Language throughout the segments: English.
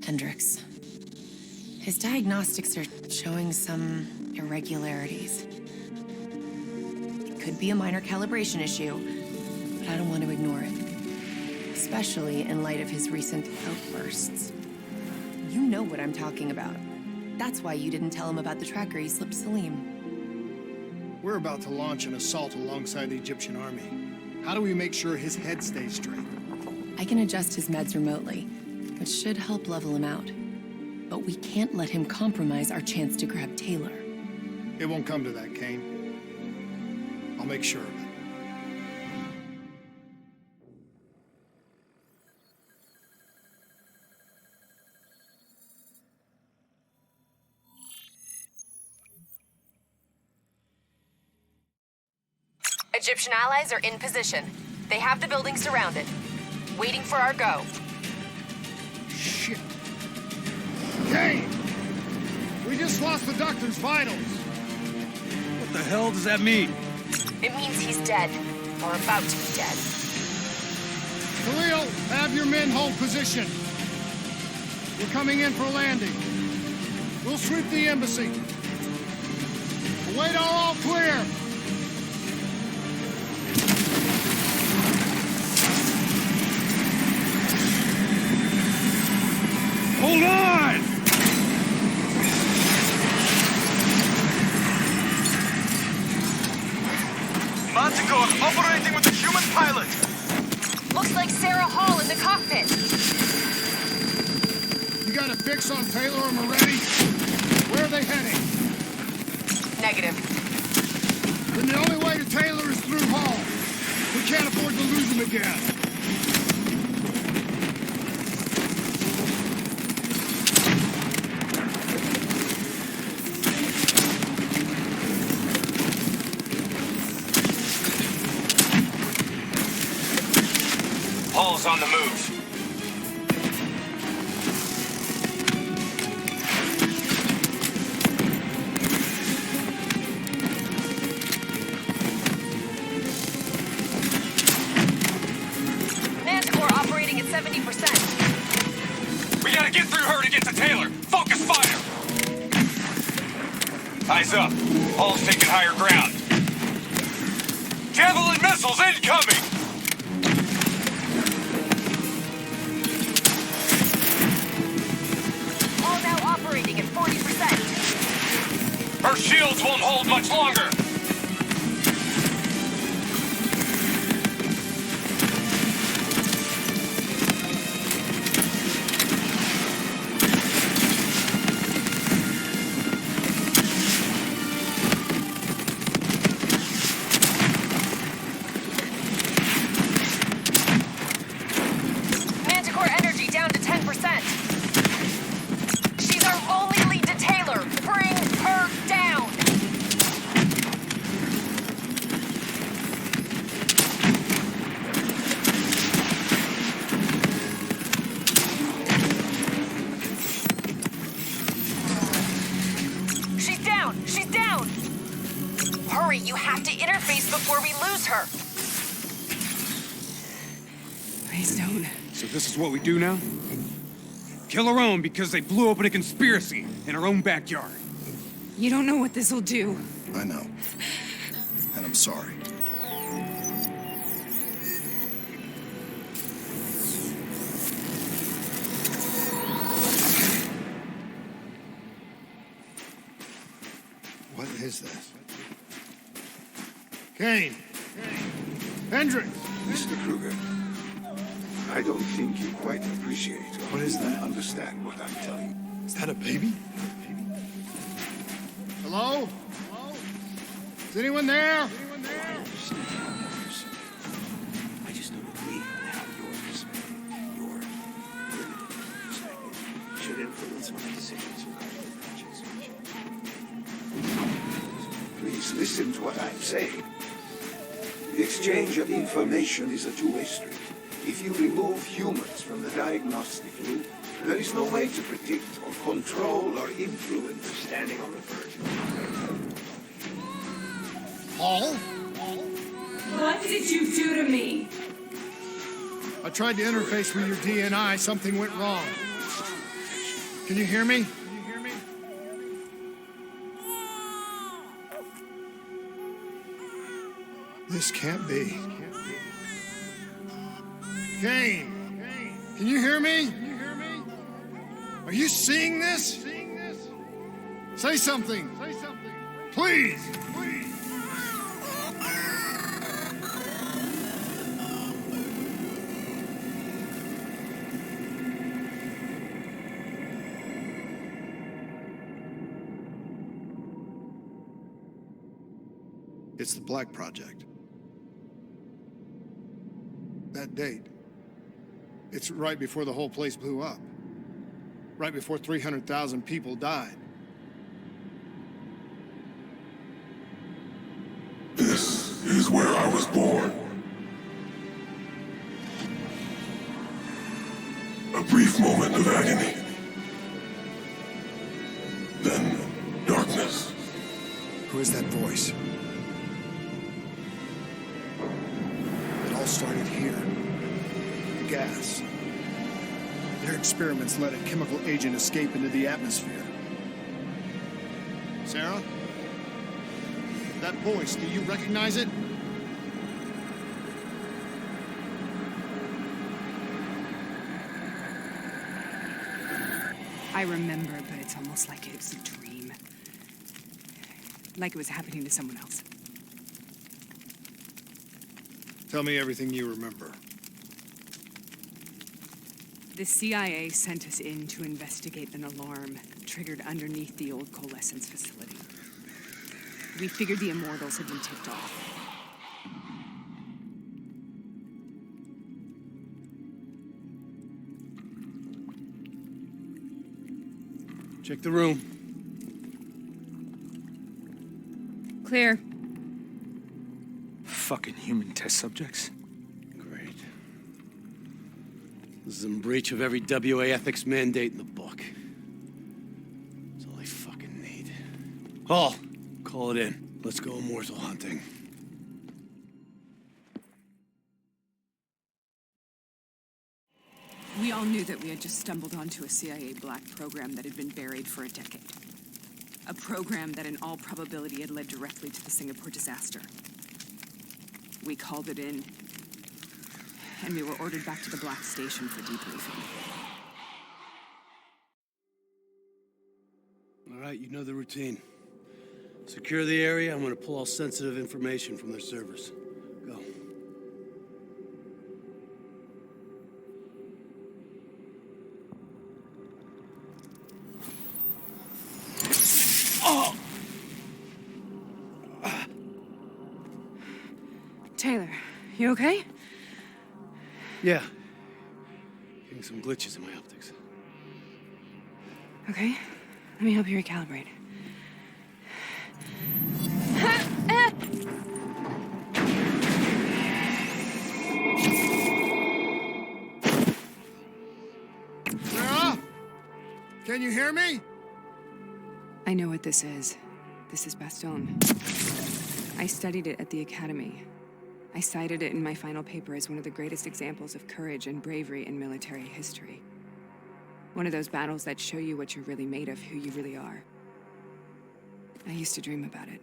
Hendricks. His diagnostics are showing some irregularities. It could be a minor calibration issue, but I don't want to ignore it. Especially in light of his recent outbursts. You know what I'm talking about. That's why you didn't tell him about the tracker he slipped Salim. We're about to launch an assault alongside the Egyptian army. How do we make sure his head stays straight? I can adjust his meds remotely, which should help level him out. But we can't let him compromise our chance to grab Taylor. It won't come to that, Kane. I'll make sure of it. Egyptian allies are in position. They have the building surrounded. Waiting for our go. Shit. Kane! We just lost the doctor's vitals. What the hell does that mean? It means he's dead. Or about to be dead. Khalil, have your men hold position. We're coming in for landing. We'll sweep the embassy. Await all clear. Hold on! Manticore operating with a human pilot. Looks like Sarah Hall in the cockpit. You got a fix on Taylor or Moretti? Where are they heading? Negative. Then the only way to Taylor is through Hall. We can't afford to lose him again. Hall's on the move. Manticore operating at 70%. We gotta get through her to get to Taylor. Focus fire! Eyes up. Hall's taking higher ground. Javelin missiles incoming! Operating at 40%. Her shields won't hold much longer. Manticore energy down to 10%. Only lead to Taylor. Bring her down. She's down. She's down. Hurry, you have to interface before we lose her. Please don't. So this is what we do now? Kill our own because they blew open a conspiracy in our own backyard. You don't know what this will do. I know. And I'm sorry. What is this? Kane! Hendricks! Mr. Kruger, I don't think you quite appreciate or understand what I'm telling you. Is that a baby? Hello? Hello? Is anyone there? I just don't agree with how your perspective, your limited perspective, should influence my decisions regarding the French's mission. Please listen to what I'm saying. The exchange of information is a two-way street. If you remove humans from the diagnostic loop, there is no way to predict or control or influence standing on the verge. Hall? What did you do to me? I tried to interface with your DNI. Something went wrong. Can you hear me? This can't be. Kane! Can you hear me? Are you seeing this? Say something. Please. It's the Black Project. That date. It's right before the whole place blew up. Right before 300,000 people died. This is where I was born. A brief moment of agony. Then darkness. Who is that voice? It all started here. Gas. Their experiments let a chemical agent escape into the atmosphere. Sarah? That voice, do you recognize it? I remember, but it's almost like it was a dream. Like it was happening to someone else. Tell me everything you remember. The CIA sent us in to investigate an alarm triggered underneath the old coalescence facility. We figured the Immortals had been tipped off. Check the room. Clear. Fucking human test subjects. Great. This is in breach of every WA ethics mandate in the book. That's all they fucking need. Hall, call it in. Let's go immortal hunting. We all knew that we had just stumbled onto a CIA black program that had been buried for a decade. A program that in all probability had led directly to the Singapore disaster. We called it in, and we were ordered back to the Black Station for debriefing. All right, you know the routine. Secure the area. I'm gonna pull all sensitive information from their servers. Go. Taylor, you okay? Yeah. Getting some glitches in my optics. Okay, let me help you recalibrate. Sarah? Can you hear me? I know what this is. This is Bastogne. I studied it at the Academy. I cited it in my final paper as one of the greatest examples of courage and bravery in military history. One of those battles that show you what you're really made of, who you really are. I used to dream about it.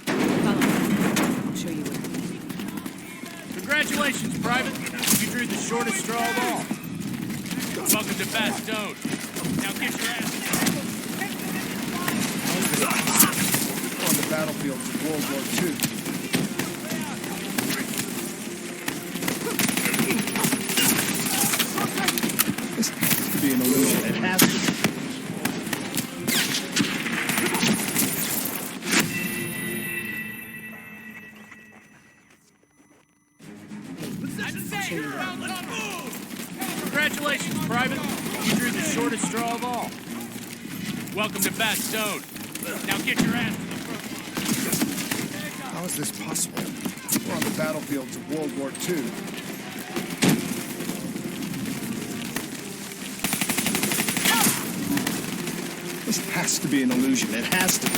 Follow me. I'll show you where. Congratulations, Private. You drew the shortest straw of all. Welcome to Bastogne. Now get your ass. On the battlefield of World War II. This has to be an illusion. It has to be. Congratulations, Private. You drew the shortest straw of all. Welcome to Bastogne. Now get your ass to the front line. How is this possible? We're on the battlefields of World War II. This has to be an illusion. It has to be.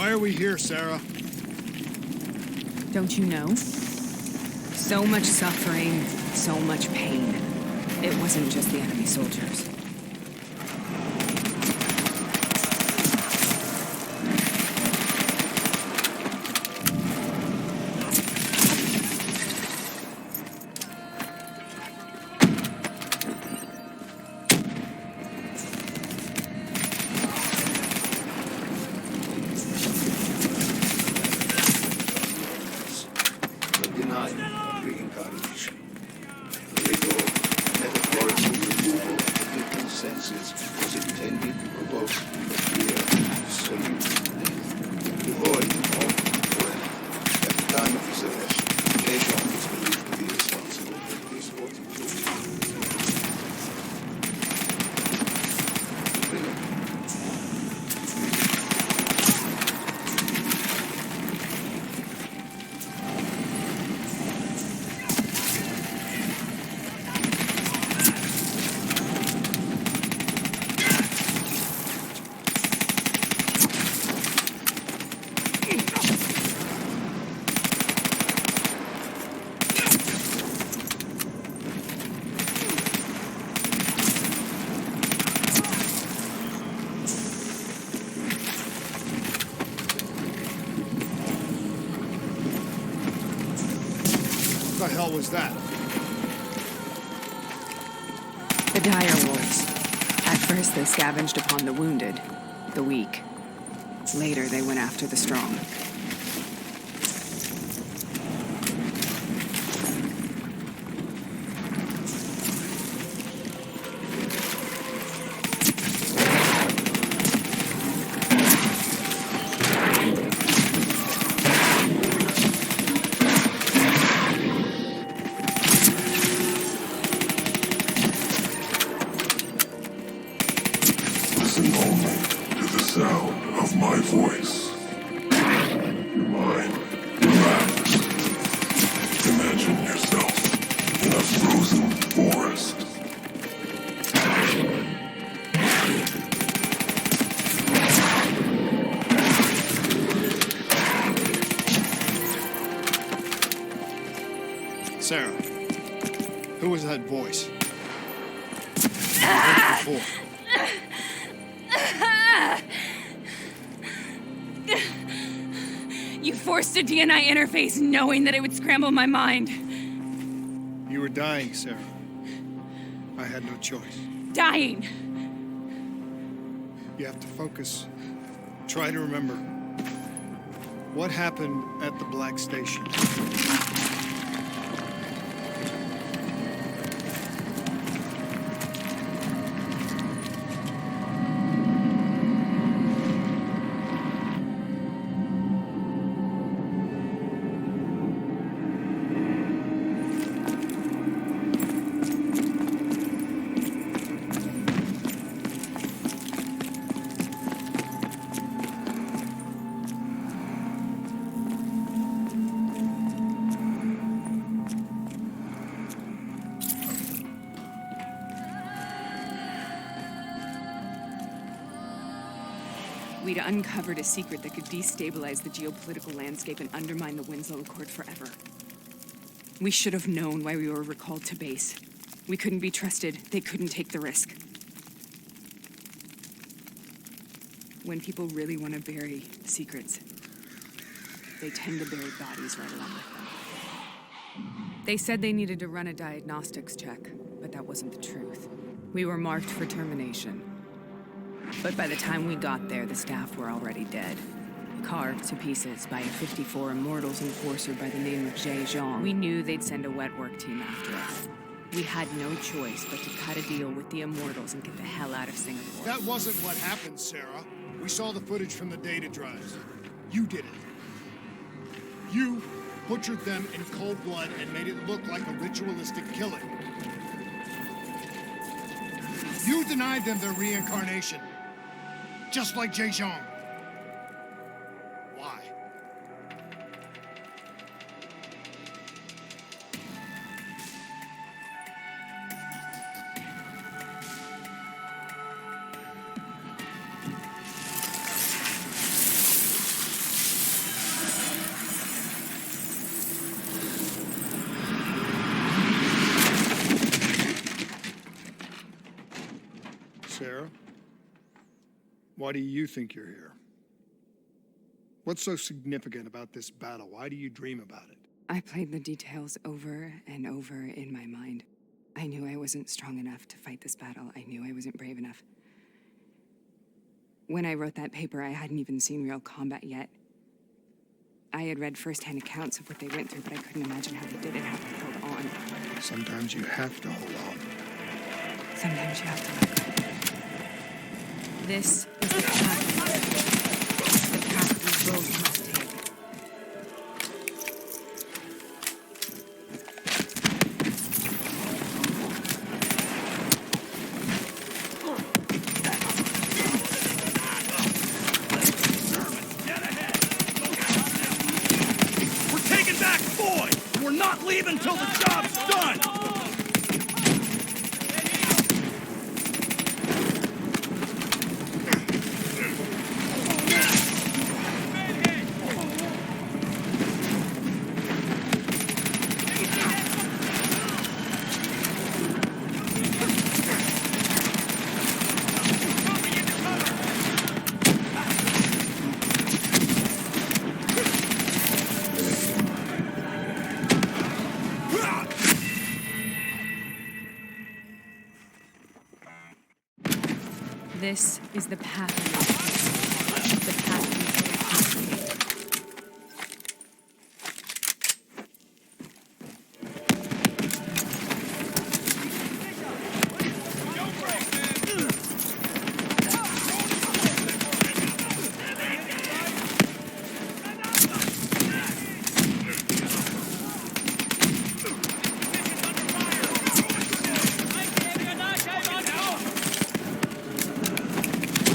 Why are we here, Sarah? Don't you know? So much suffering, so much pain. It wasn't just the enemy soldiers. What the hell was that? The dire wolves. At first, they scavenged upon the wounded, the weak. Later, they went after the strong. Listen only to the sound of my voice. Your mind relax. Imagine yourself in a frozen forest. Sarah, who was that voice? I heard it before. You forced a DNI interface knowing that it would scramble my mind. You were dying, Sarah. I had no choice. Dying. You have to focus. Try to remember. What happened at the Black Station? We'd uncovered a secret that could destabilize the geopolitical landscape and undermine the Winslow Accord forever. We should have known why we were recalled to base. We couldn't be trusted. They couldn't take the risk. When people really want to bury secrets, they tend to bury bodies right along with them. They said they needed to run a diagnostics check, but that wasn't the truth. We were marked for termination. But by the time we got there, the staff were already dead. Carved to pieces by a 54 Immortals enforcer by the name of Jay Zhang. We knew they'd send a wet work team after us. We had no choice but to cut a deal with the Immortals and get the hell out of Singapore. That wasn't what happened, Sarah. We saw the footage from the data drives. You did it. You butchered them in cold blood and made it look like a ritualistic killing. You denied them their reincarnation. Just like Jay Zhang. Why? Sarah? Why do you think you're here? What's so significant about this battle? Why do you dream about it? I played the details over and over in my mind. I knew I wasn't strong enough to fight this battle. I knew I wasn't brave enough. When I wrote that paper, I hadn't even seen real combat yet. I had read firsthand accounts of what they went through, but I couldn't imagine how they did it, how they held on. Sometimes you have to hold on. Sometimes you have to let go. This is the path. The path we both must take. We're taking back Boyd! We're not leaving till the job's done! This is the path we must take. The path we both must take.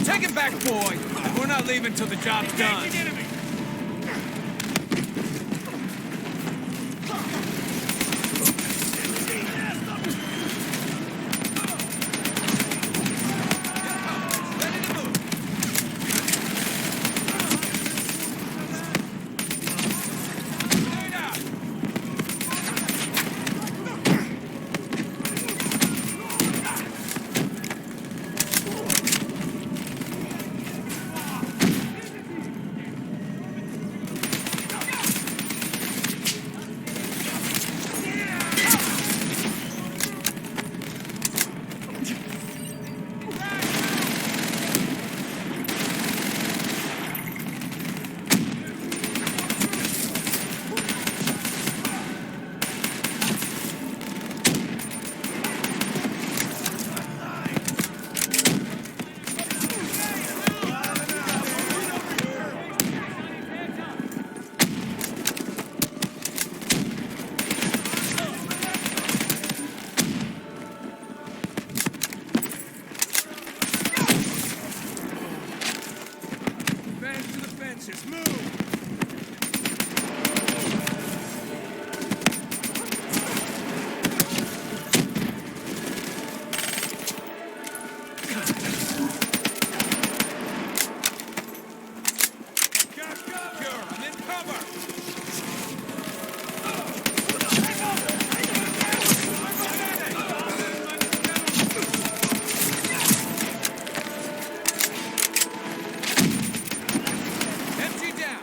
Taking back Boyd! We're not leaving till the job's done! boxes, move! I'm in cover! Empty down!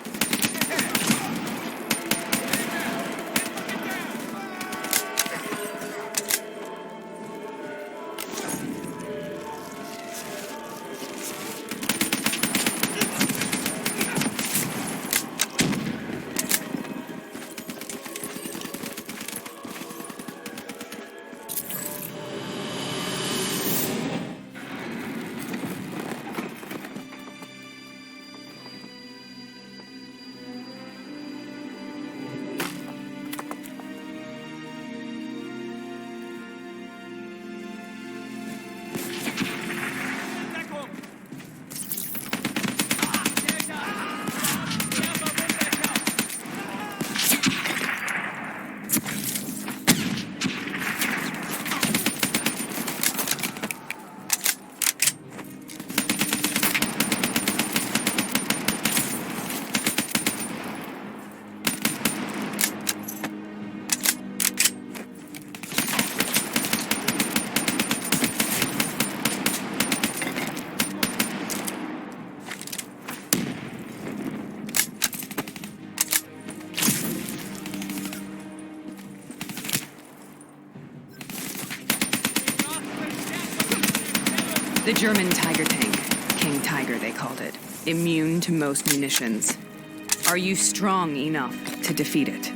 The German Tiger tank. King Tiger, they called it. Immune to most munitions. Are you strong enough to defeat it?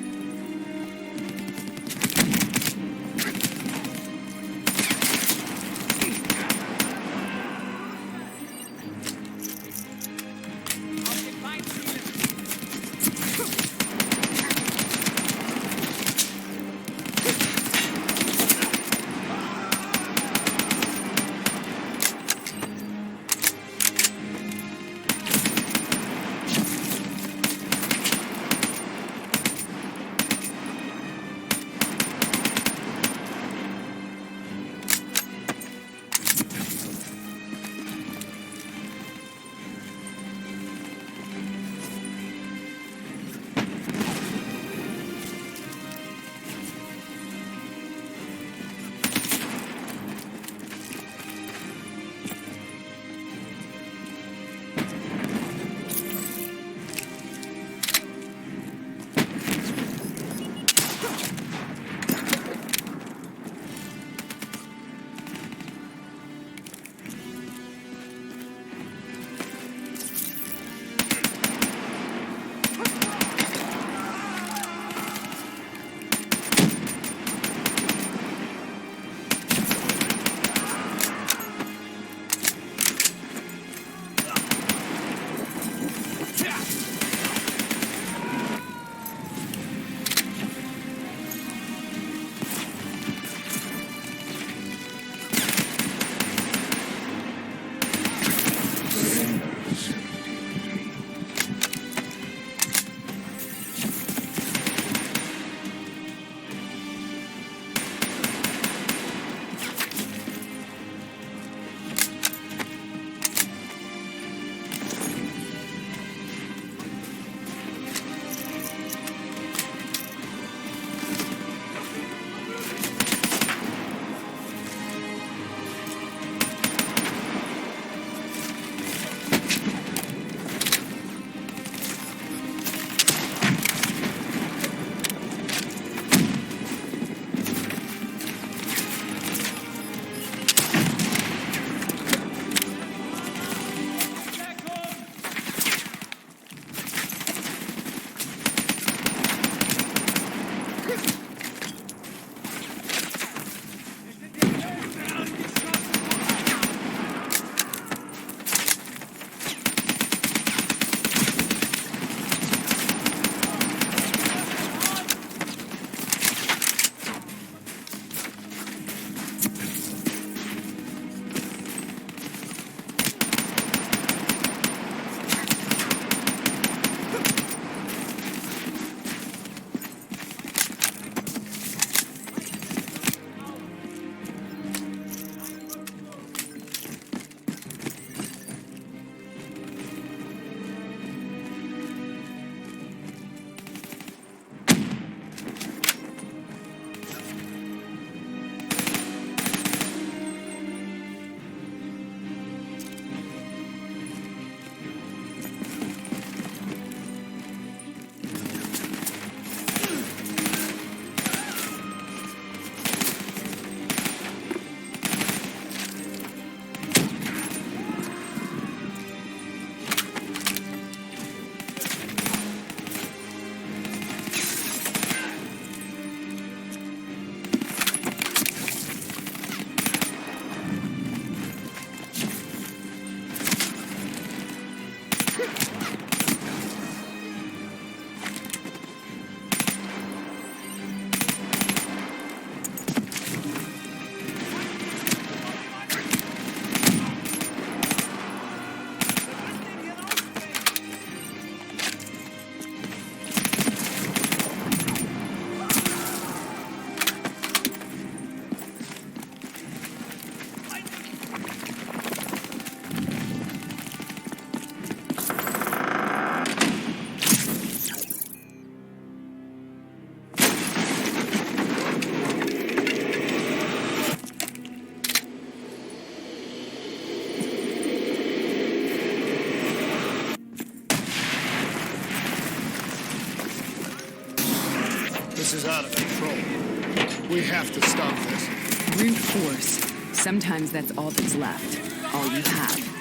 out of control. We have to stop this. Brute force. Sometimes that's all that's left. All you have.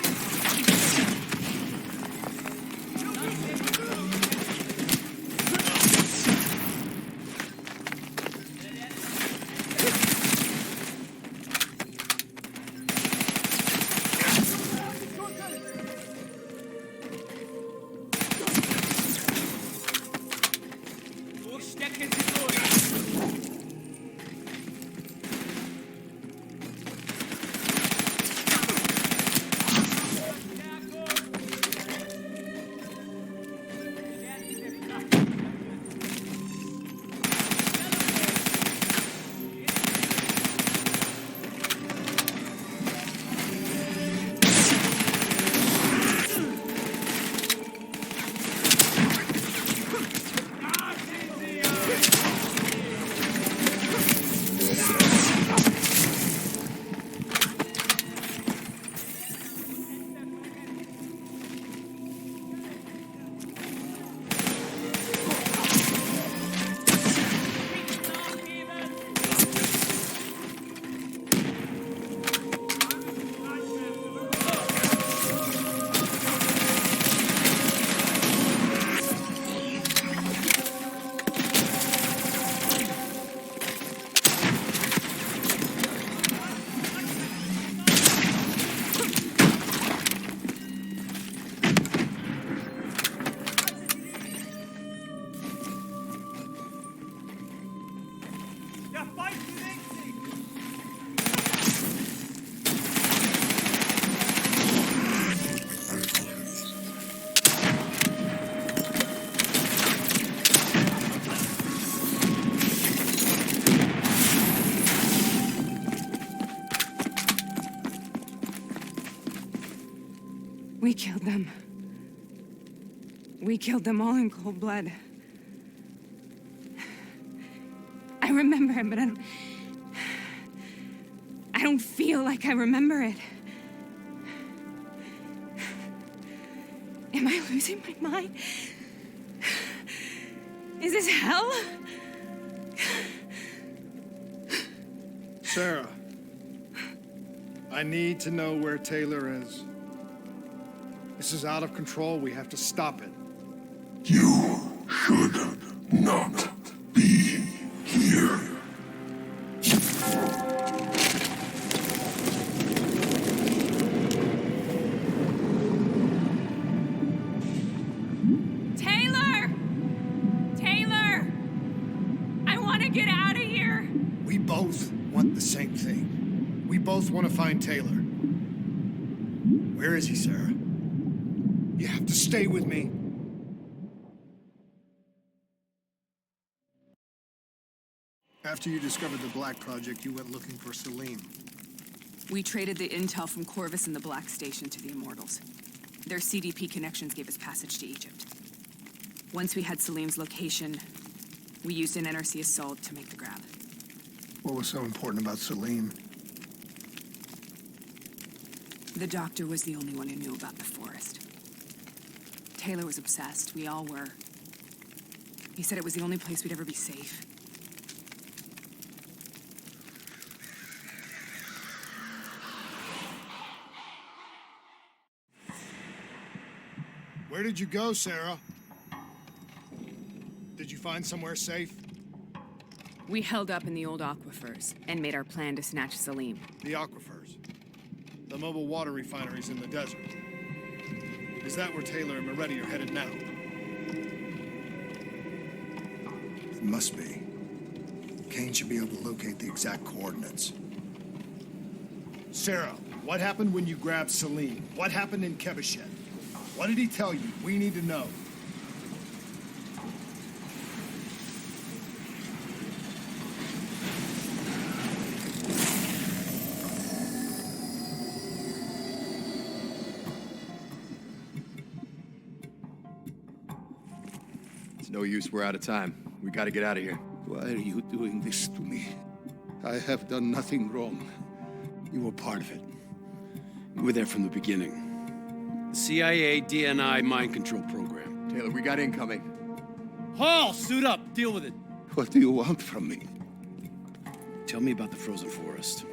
We killed them. We killed them all in cold blood. I remember it, but I don't feel like I remember it. Am I losing my mind? Is this hell? Sarah, I need to know where Taylor is. This is out of control. We have to stop it. You should not be here. Taylor! Taylor! I want to get out of here. We both want the same thing. We both want to find Taylor. Where is he, Sarah? You have to stay with me. After you discovered the Black Project, you went looking for Salim. We traded the intel from Corvus and the Black Station to the Immortals. Their CDP connections gave us passage to Egypt. Once we had Salim's location, we used an NRC assault to make the grab. What was so important about Salim? The doctor was the only one who knew about the forest. Taylor was obsessed. We all were. He said it was the only place we'd ever be safe. Where did you go, Sarah? Did you find somewhere safe? We held up in the old aquifers and made our plan to snatch Salim. The aquifers. The mobile water refineries in the desert. Is that where Taylor and Moretti are headed now? It must be. Kane should be able to locate the exact coordinates. Sarah, what happened when you grabbed Salim? What happened in Kebechet? What did he tell you? We need to know. It's no use, we're out of time. We gotta get out of here. Why are you doing this to me? I have done nothing wrong. You were part of it. You were there from the beginning. The CIA DNI mind control program. Taylor, we got incoming. Hall, suit up. Deal with it. What do you want from me? Tell me about the frozen forest.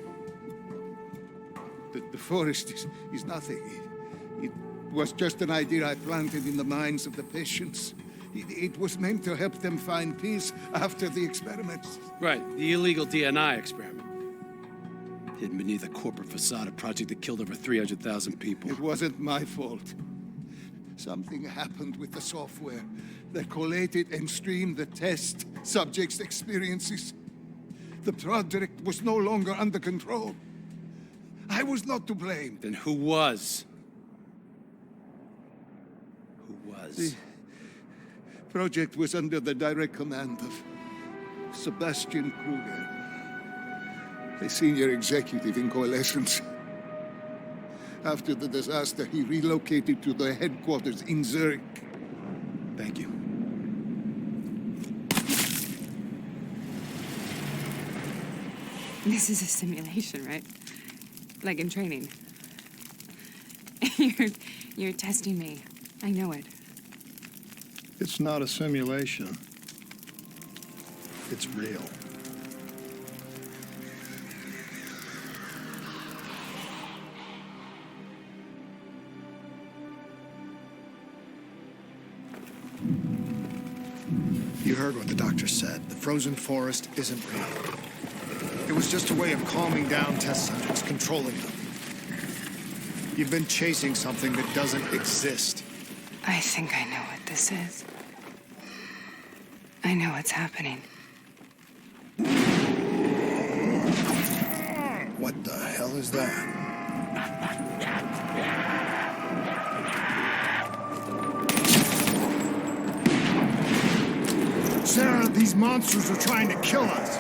The forest is nothing. It was just an idea I planted in the minds of the patients. It was meant to help them find peace after the experiments. Right, the illegal DNI experiment. Hidden beneath a corporate facade, a project that killed over 300,000 people. It wasn't my fault. Something happened with the software that collated and streamed the test subjects' experiences. The project was no longer under control. I was not to blame. Then who was? Who was? The project was under the direct command of Sebastian Kruger, a senior executive in Coalescence. After the disaster, he relocated to the headquarters in Zurich. Thank you. This is a simulation, right? Like in training. You're testing me. I know it. It's not a simulation. It's real. You heard what the doctor said. The frozen forest isn't real. It was just a way of calming down test subjects, controlling them. You've been chasing something that doesn't exist. I think I know what this is. I know what's happening. What the hell is that? Sarah, these monsters are trying to kill us.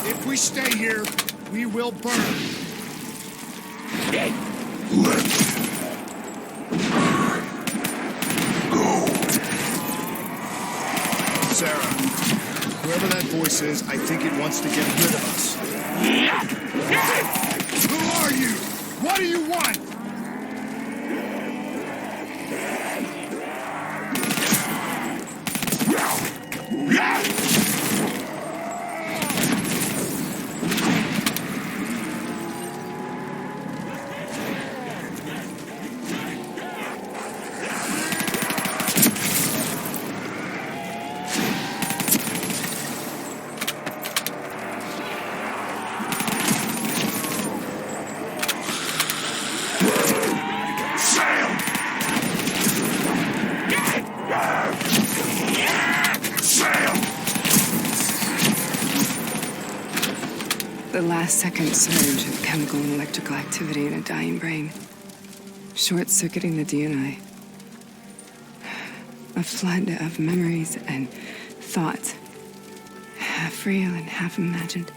If we stay here, we will burn. Let go. Sarah, whoever that voice is, I think it wants to get rid of us. Who are you? What do you want? The last second surge of chemical and electrical activity in a dying brain. Short-circuiting the DNI. A flood of memories and thoughts. Half real and half imagined.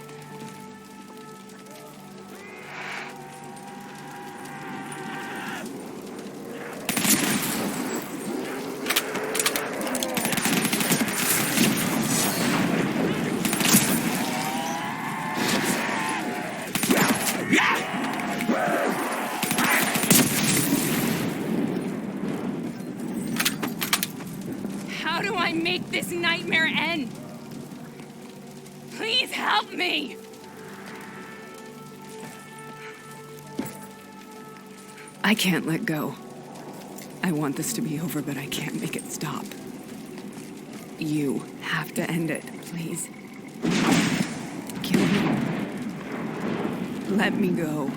do I make this nightmare end? Please help me! I can't let go. I want this to be over, but I can't make it stop. You have to end it, please. Kill me. Let me go.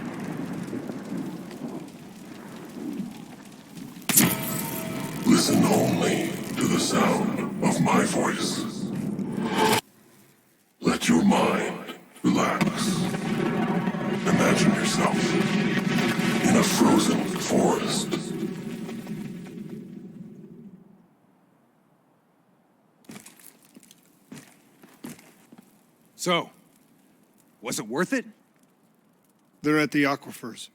Listen only to the sound of my voice. Let your mind relax. Imagine yourself in a frozen forest. So, was it worth it? They're at the aquifers.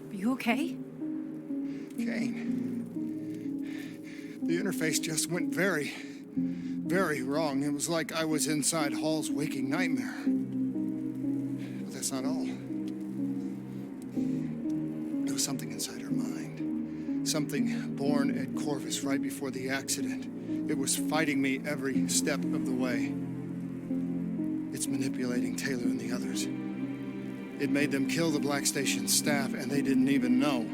Are you okay? Kane. The interface just went very, very wrong. It was like I was inside Hall's waking nightmare. But that's not all. There was something inside her mind. Something born at Corvus right before the accident. It was fighting me every step of the way. It's manipulating Taylor and the others. It made them kill the Black Station staff, and they didn't even know.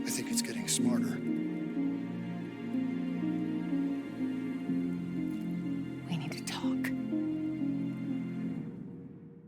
I think it's getting smarter.